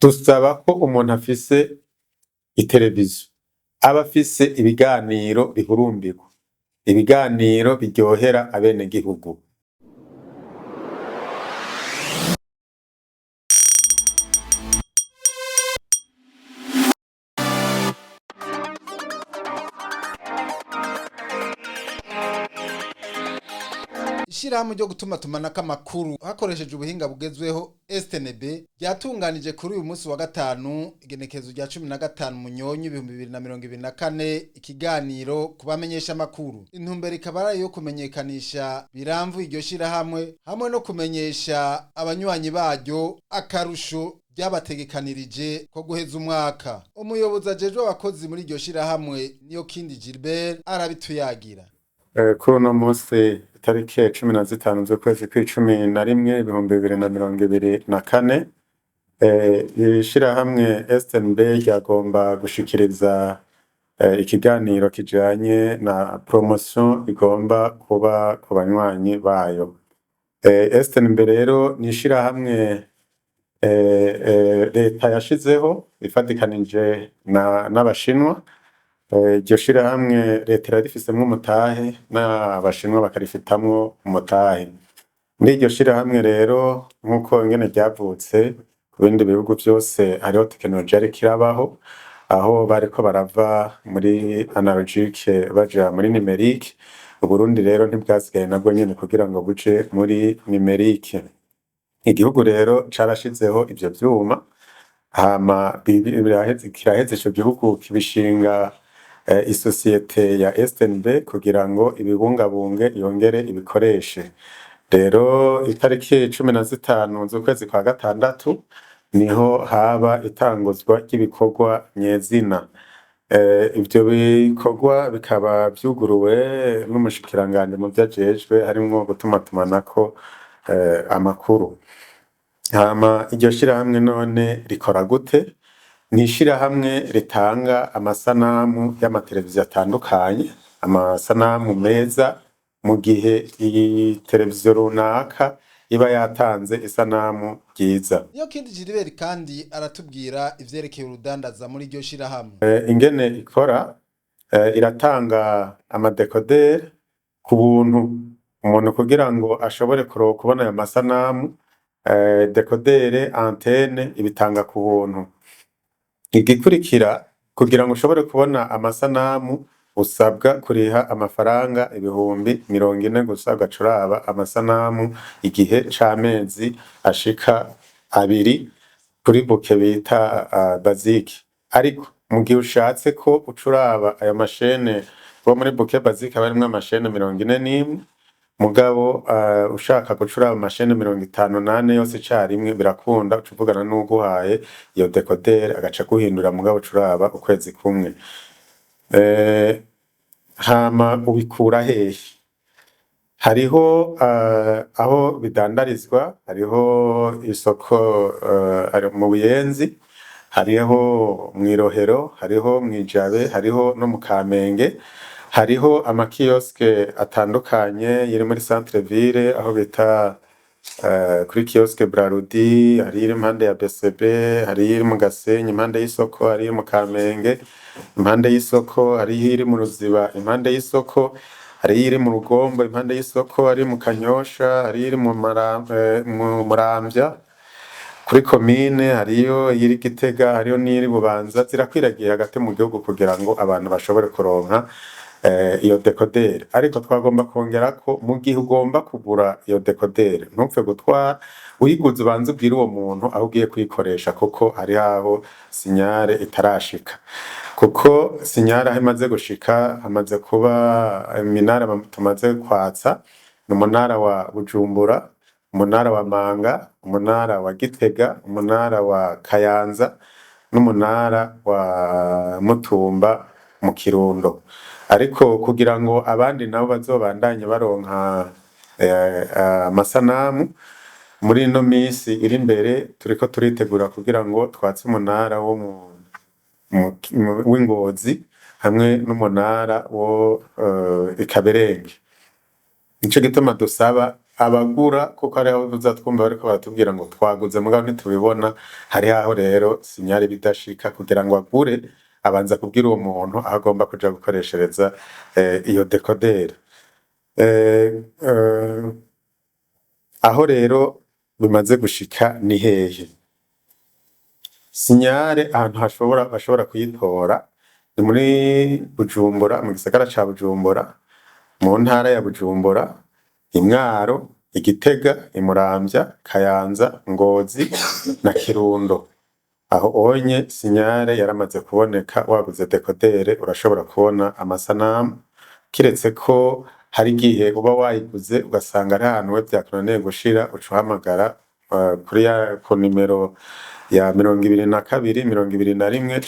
dusaba ko umuntu afise iteleviziyo aba afise ibiganiro bihurumbirwa, ibiganiro biryohera abenegihugu. Ishirahamwe ryo gutumatumanako amakuru hakoresheje ubuhinga bugezweho STNB ryatunganije kuri uyu munsi wa gatanu igenekezo rya 15 Munyonyi 2024 ikiganiro kubamenyesha amakuru. Intumbero ikaba ari yo kumenyekanisha biramvu iryo shirahamwe hamwe no kumenyesha abanywanyi baryo akarusho byabategekanirije ko guheza umwaka. Umuyobozi ajejwe abakozi muri iryo shirahamwe niyo Kindi Gilbert arabituyagira. Kuri uno munsi itariki 15 z'ukwezi kw'icumi na rimwe 2024 ishirahamwe STNB ryagomba gushikiriza ikiganiro kijanye na promotion igomba kuba ku banywanyi bayo. STNB rero ni ishirahamwe leta yashizeho ifatikanije n'abashinwa. Iryo shirahamwe leta irarifisemwo umutahe n'abashinwa bakarifitamwo umutahe. Muri iryo shirahamwe rero nk'uko ingene ryavutse ku bindi bihugu vyose hariho tekinoloji ariko irabaho, aho bariko barava muri analogique baja muri numerique. Uburundi rero ntibwasigaye nabwo nyene kugira ngo buje muri numerique. Igihugu rero carashizeho ivyo vyuma, hama kiraheze ico gihugu kibishinga isosiyete ya STNB kugira ngo ibibungabunge yongere ibikoreshe. Rero itariki 15 z'ukwezi kwa gatandatu niho haba itanguzwa ry'ibikorwa nyezina. Ivyo bikorwa bikaba vyuguruwe n'umushikiranganje mu vyajejwe harimwo gutumatumanako amakuru. Hama iryo shirahamwe none rikora gute? Ni ishirahamwe ritanga amasanamu y'amateleviziyo atandukanye, amasanamu meza mu gihe iyi televiziyo runaka iba yatanze isanamu ryiza. Niyo Kindi Gilbert kandi aratubwira ivyerekeye urudandaza muri iryo shirahamwe. Ingene ikora iratanga amadekoderi ku buntu umuntu kugira ngo ashobore kubona ayo masanamu. Dekodere antene ibitanga ku buntu. Igikurikira kugira ngo ushobore kubona amasanamu usabwa kuriha amafaranga 40,000 gusa ugacuraba amasanamu igihe c'amezi ashika 2 kuri buke bita basique. Ariko mu gihe ushatse ko ucuraba ayo mashene bo muri buke basique barimwe amashene 41 mugabo ushaka gucuraba amashene 58 yose carimwe birakunda ucuvugana n'uguhaye iyo dekodere agaca guhindura mugabo ucuraba ukwezi kumwe. Hama ubikura hehe? Hariho aho bidandarizwa, hariho isoko mu Buyenzi, hariho mw'irohero, hariho mw'ijabe, hariho no mu Kamenge. Hariho amakioske atandukanye yiri muri centre ville aho bita kuri kioske Brarudi, hari iri impande ya BCB, hari iri mu Gasenyi impande y'isoko, hari iri mu Kamenge impande y'isoko, hari iri mu Ruziba impande y'isoko, hari iri mu Rugombo impande y'isoko, hari mu Kanyosha, hari iri mu Muramvya kuri komine, hariyo iri Gitega, hariyo n'iri Bubanza. Zirakwiragiye hagati mu gihugu kugira ngo abantu bashobore kuronka iyo dekodere. Ariko twagomba kongera ko mu gihe ugomba kugura iyo dekodere ntupfe gutwara, uyiguze ubanze ubwire uwo muntu aho ugiye kuyikoresha kuko hari aho sinyare itarashika. Kuko sinyare aho imaze gushika hamaze kuba iminara tumaze kwatsa n'umunara wa Bujumbura, umunara wa Manga, umunara wa Gitega, umunara wa Kayanza n'umunara wa Mutumba mu Kirundo. Ariko kugira ngo abandi nabo bazobandanye baronka amasanamu muri ino misi iri imbere turiko turitegura kugira ngo twatse umunara wo w'Ingozi hamwe n'umunara wo Ikaberenge. Nico gituma dusaba abagura kuko hari aho tuza twumva bariko baratubwira ngo twaguze mugabo ntitubibona, hari aho rero sinyari bidashika kugira ngo agure abanza kubwira uwo muntu aho agomba kuja gukoreshereza iyo dekoderi. Aho rero bimaze gushika ni hehe? Sinyare ahantu bashobora kuyitora ni muri Bujumbura, mu gisagara ca Bujumbura, mu ntara ya Bujumbura, Imwaro, Igitega, Imuramvya, Kayanza, Ngozi na Kirundo. Aho onye sinyare yaramaze kuboneka, waguze dekodere urashobora kubona amasanamu, kiretse ko hari igihe uba wayiguze ugasanga ari ahantu we vyakunaniye gushira, uca uhamagara ku nimero ya 22 21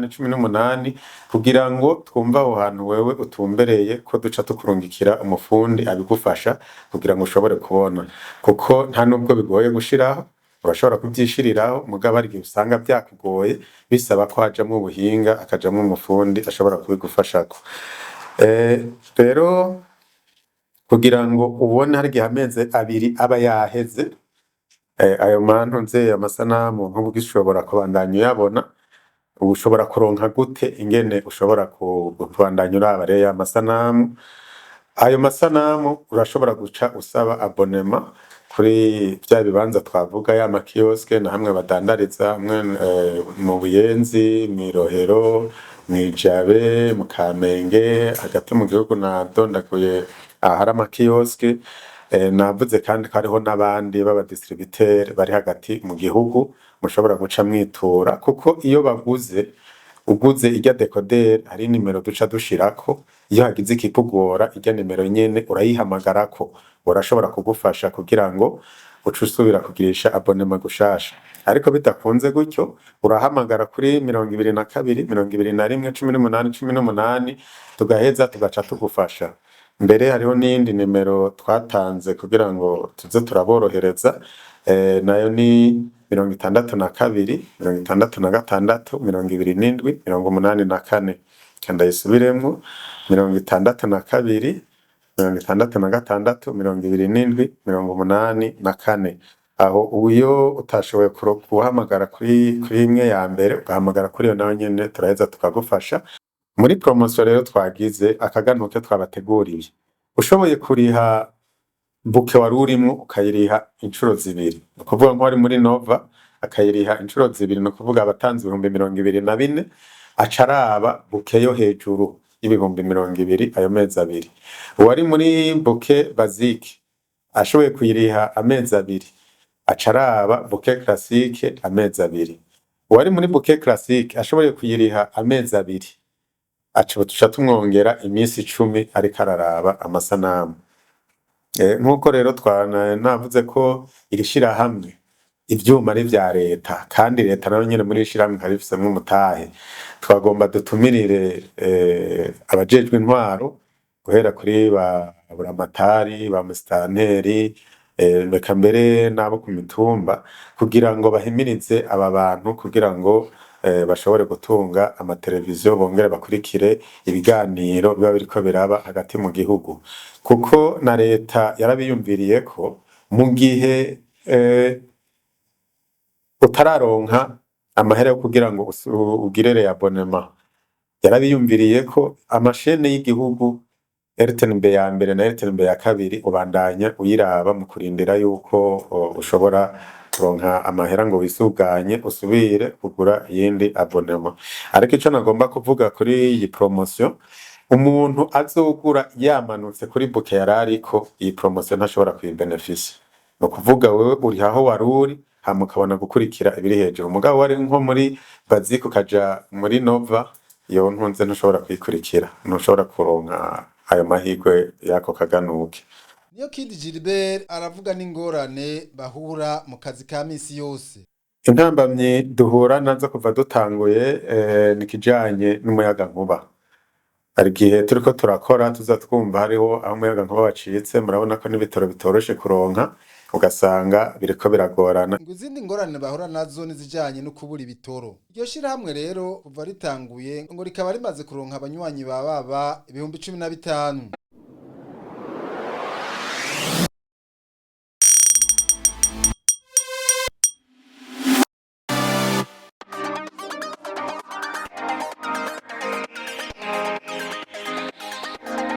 18 kugira ngo twumva aho hantu wewe utumbereye ko duca tukurungikira umufundi abigufasha kugira ngo ushobore kubona, kuko nta nubwo bigoye gushiraho, urashobora kuvyishiriraho mugabo hari igihe usanga vyakugoye bisaba ko hajamwo ubuhinga, akajamwo umufundi ashobora kubigufashako. Rero kugira ngo ubone hari igihe amezi abiri aba yaheze, ayo mantu nzeye amasanamu nk'ubu gishobora kubandanya uyabona, ushobora kuronka gute ingene ushobora kubandanya uraba rero amasanamu. Ayo masanamu urashobora guca usaba abonema kuri vya bibanza twavuga ya makioske na hamwe badandariza hamwe mu Buyenzi, Mwirohero, Mwijabe, mu Kamenge, hagati mu gihugu nadondaguye ahari amakioske. Navuze kandi ko hariho n'abandi baba distributeur bari hagati mu gihugu mushobora guca mwitura, kuko iyo uguze irya dekoderi hari nimero duca dushirako, iyo hagize ikikugora irya nimero nyene urayihamagarako, urashobora kugufasha kugira ngo uce usubira kugirisha abonema gushasha. Ariko bidakunze gutyo urahamagara kuri 22 21 18 tugaheza tugaca tugufasha. Mbere hariho n'iyindi nimero twatanze kugira ngo tuze turaborohereza, nayo ni 62 66 27 84. Ndayisubiremwo 62 66 27 84. Aho uyo utashoboye guhamagara kuri imwe ya mbere ugahamagara kuri iyo nayo nyene turaheza tukagufasha. Muri promotion rero twagize akaganuke twabateguriye, ushoboye kuriha buke wari urimo ukayiriha inshuro zibiri, ukuvuga nko ari muri Nova akayiriha inshuro zibiri, no kuvuga abatanze 24,000 acaraba buke yo hejuru y'ibihumbi 20,000 ayo mezi abiri. Uwari muri buke basique ashoboye kuyiriha amezi abiri acaraba buke classique amezi abiri. Uwari muri buke classique ashoboye kuyiriha amezi abiri tuca tumwongera iminsi 10 ariko araraba amasanamu. Nkuko rero navuze ko irishira hamwe ivyuma ari vya leta, kandi leta nayo nyene muri ishirahamwe harifisemo umutahe. Twagomba dutumirire abajejwe intwaro guhera kuri ba buramatari, ba mustanteri, beka mbere nabo ku mitumba, kugira ngo bahimirize aba bantu kugira ngo bashobore gutunga amateleviziyo, bongere bakurikire ibiganiro biba biriko biraba hagati mu gihugu, kuko na leta yarabiyumviriye ko mu gihe utararonka amahera yo kugira ngo ugirere abonema, yarabiyumviriye ko amashene y'igihugu RTNB ya mbere na RTNB ya kabiri ubandanya uyiraba mu kurindira yuko ushobora kuronka amahera ngo wisuganye usubire kugura yindi abonema. Ariko ico nagomba kuvuga kuri iyi promotion, umuntu azogura yamanutse kuri buke yarariko, iyi promotion ntashobora kuyibenefisa. No kuvuga wewe uri aho waruri hama ukabona gukurikira ibiri hejuru, mugabo wari nko muri basique ukaja muri Nova, iyo ntunze ntushobora kuyikurikira, ntushobora kuronka ayo mahirwe yako kaganuke. Niyo Kid Gilbert aravuga n'ingorane bahura mu kazi ka misi yose. Intambamye duhura nazo kuva dutanguye nikijanye n'umuyaga nkuba. Hari igihe turiko turakora twumva hariho aho umuyaga nkuba wacitse, murabona ko n'ibitoro bitoroshe kuronka, ugasanga biriko biragorana. Izindi ngorane bahura nazo nizijanye no kubura ibitoro. Iryo shirahamwe rero kuva ritanguye ngo rikaba rimaze kuronka abanywanyi baba 15,000.